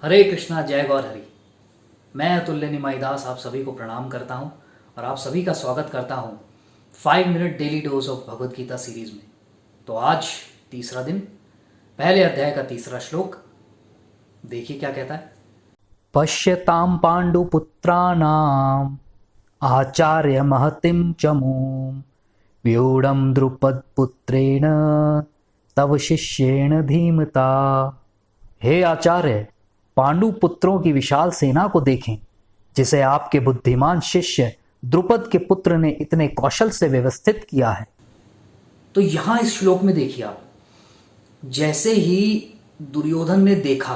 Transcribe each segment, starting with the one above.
हरे कृष्णा, जय गौर हरि। मैं अतुल्य निमाईदास आप सभी को प्रणाम करता हूं और आप सभी का स्वागत करता हूं 5 minute daily dose of Bhagavad Gita series में। तो आज तीसरा दिन, पहले अध्याय का तीसरा श्लोक देखिए क्या कहता है। पश्यतां पांडुपुत्राणाम आचार्य महतिम चमूम व्यूढ़ं द्रुपदपुत्रेण तव शिष्येण धीमता। हे आचार्य, पांडु पुत्रों की विशाल सेना को देखें जिसे आपके बुद्धिमान शिष्य द्रुपद के पुत्र ने इतने कौशल से व्यवस्थित किया है। तो यहां इस श्लोक में देखिए आप, जैसे ही दुर्योधन ने देखा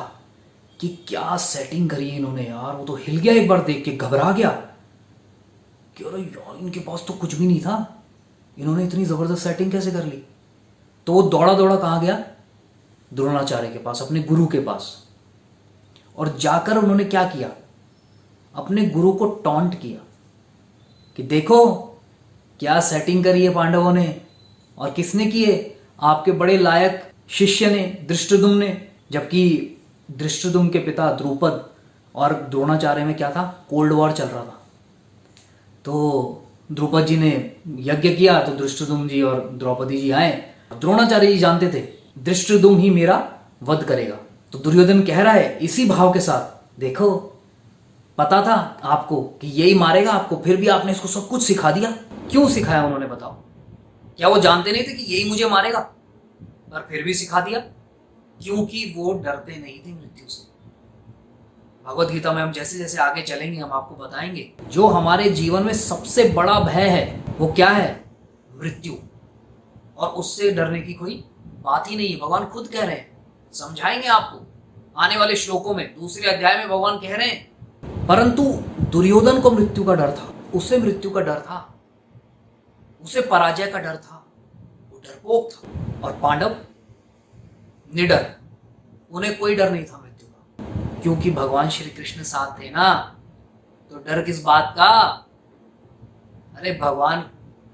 कि क्या सेटिंग करी है इन्होंने यार, वो तो हिल गया, एक बार देख के घबरा गया कि अरे यार इनके पास तो कुछ भी नहीं था, इन्होंने इतनी जबरदस्त सेटिंग कैसे कर ली। तो वो दौड़ा दौड़ा कहाँ गया? द्रोणाचार्य के पास, अपने गुरु के पास। और जाकर उन्होंने क्या किया? अपने गुरु को टॉन्ट किया कि देखो क्या सेटिंग करी है पांडवों ने। और किसने की है? आपके बड़े लायक शिष्य ने, धृष्टद्युम्न ने। जबकि धृष्टद्युम्न के पिता द्रुपद और द्रोणाचार्य में क्या था? कोल्ड वॉर चल रहा था। तो द्रुपद जी ने यज्ञ किया तो धृष्टद्युम्न जी और द्रौपदी जी आए। द्रोणाचार्य जी जानते थे धृष्टद्युम्न ही मेरा वध करेगा। तो दुर्योधन कह रहा है इसी भाव के साथ, देखो पता था आपको कि यही मारेगा आपको, फिर भी आपने इसको सब कुछ सिखा दिया। क्यों सिखाया उन्होंने, बताओ? क्या वो जानते नहीं थे कि यही मुझे मारेगा, और फिर भी सिखा दिया? क्योंकि वो डरते नहीं थे मृत्यु से। भगवद गीता में हम जैसे जैसे आगे चलेंगे हम आपको बताएंगे जो हमारे जीवन में सबसे बड़ा भय है वो क्या है? मृत्यु। और उससे डरने की कोई बात ही नहीं है। भगवान खुद कह रहे हैं, समझाएंगे आपको आने वाले श्लोकों में। दूसरे अध्याय में भगवान कह रहे हैं, परंतु दुर्योधन को मृत्यु का डर था, उसे मृत्यु का डर था, उसे पराजय का डर था, वो डरपोक था। और पांडव निडर, उन्हें कोई डर नहीं था मृत्यु का, क्योंकि भगवान श्री कृष्ण साथ थे ना। तो डर किस बात का? अरे भगवान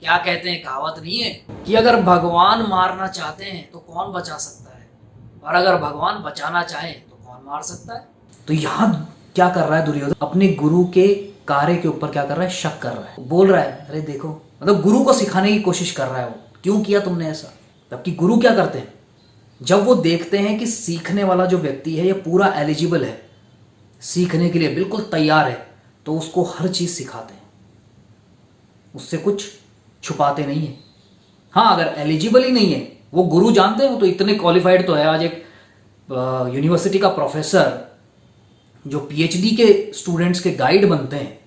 क्या कहते हैं, कहावत नहीं है कि अगर भगवान मारना चाहते हैं तो कौन बचा सकता है, और अगर भगवान बचाना चाहे तो कौन मार सकता है। तो यहां क्या कर रहा है दुर्योधन? अपने गुरु के कार्य के ऊपर क्या कर रहा है? शक कर रहा है। बोल रहा है अरे देखो, मतलब गुरु को सिखाने की कोशिश कर रहा है वो, क्यों किया तुमने ऐसा। जबकि गुरु क्या करते हैं, जब वो देखते हैं कि सीखने वाला जो व्यक्ति है ये पूरा एलिजिबल है, सीखने के लिए बिल्कुल तैयार है, तो उसको हर चीज सिखाते हैं, उससे कुछ छुपाते नहीं है। हाँ, अगर एलिजिबल ही नहीं है, वो गुरु जानते हैं, वो तो इतने क्वालिफाइड तो है। आज एक यूनिवर्सिटी का प्रोफेसर जो पीएचडी के स्टूडेंट्स के गाइड बनते हैं,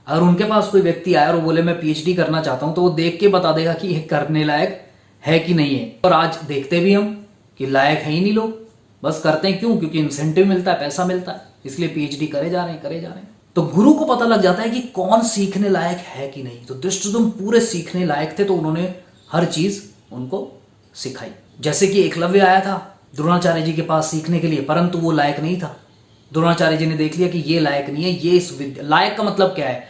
अगर उनके पास कोई व्यक्ति आया और वो बोले मैं पीएचडी करना चाहता हूं, तो वो देख के बता देगा कि ये करने लायक है कि नहीं है। और आज देखते भी हम कि लायक है ही नहीं लोग, बस करते हैं। क्यों? क्योंकि इंसेंटिव मिलता है, पैसा मिलता है, इसलिए पीएचडी करे जा रहे हैं। तो गुरु को पता लग जाता है कि कौन सीखने लायक है कि नहीं। तो धृष्टद्युम्न पूरे सीखने लायक थे, तो उन्होंने हर चीज उनको सिखाई। जैसे कि एकलव्य आया था द्रोणाचार्य जी के पास सीखने के लिए, परंतु वो लायक नहीं था। द्रोणाचार्य जी ने देख लिया कि ये लायक नहीं है, ये इस विद्या, लायक का मतलब क्या है?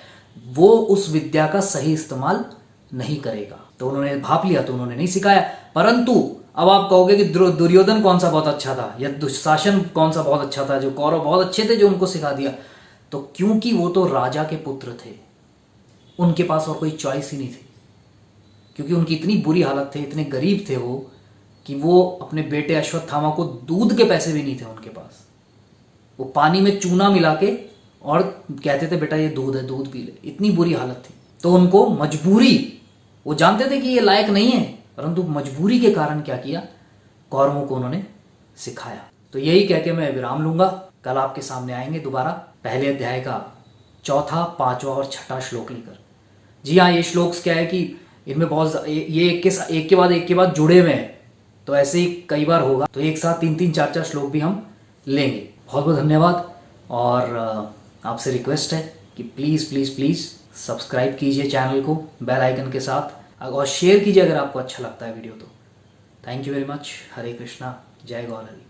वो उस विद्या का सही इस्तेमाल नहीं करेगा। तो उन्होंने भाप लिया, तो उन्होंने नहीं सिखाया। परंतु अब आप कहोगे कि दुर्योधन कौन सा बहुत अच्छा था, या दुशासन कौन सा बहुत अच्छा था, जो कौरव बहुत अच्छे थे जो उनको सिखा दिया। तो क्योंकि वो तो राजा के पुत्र थे, उनके पास और कोई चॉइस ही नहीं थी। क्योंकि उनकी इतनी बुरी हालत थे, इतने गरीब थे वो, कि वो अपने बेटे अश्वत्थामा को दूध के पैसे भी नहीं थे उनके पास। वो पानी में चूना मिला के और कहते थे बेटा ये दूध है, दूध पी ले। इतनी बुरी हालत थी। तो उनको मजबूरी, वो जानते थे कि ये लायक नहीं है, परंतु मजबूरी के कारण क्या किया? कौरवों को उन्होंने सिखाया। तो यही कह के मैं विराम लूंगा। कल आपके सामने आएंगे दोबारा पहले अध्याय का चौथा, पांचवा और छठा श्लोक लेकर। जी हाँ, ये श्लोक क्या है कि इनमें बहुत ये एक के बाद जुड़े हुए हैं, तो ऐसे ही कई बार होगा। तो एक साथ 3-3, 4-4 श्लोक भी हम लेंगे। बहुत बहुत धन्यवाद। और आपसे रिक्वेस्ट है कि प्लीज़ प्लीज़ प्लीज़ सब्सक्राइब कीजिए चैनल को बेल आइकन के साथ, और शेयर कीजिए अगर आपको अच्छा लगता है वीडियो तो। Thank you very much. Hare Krishna, Jai Gaur Hari.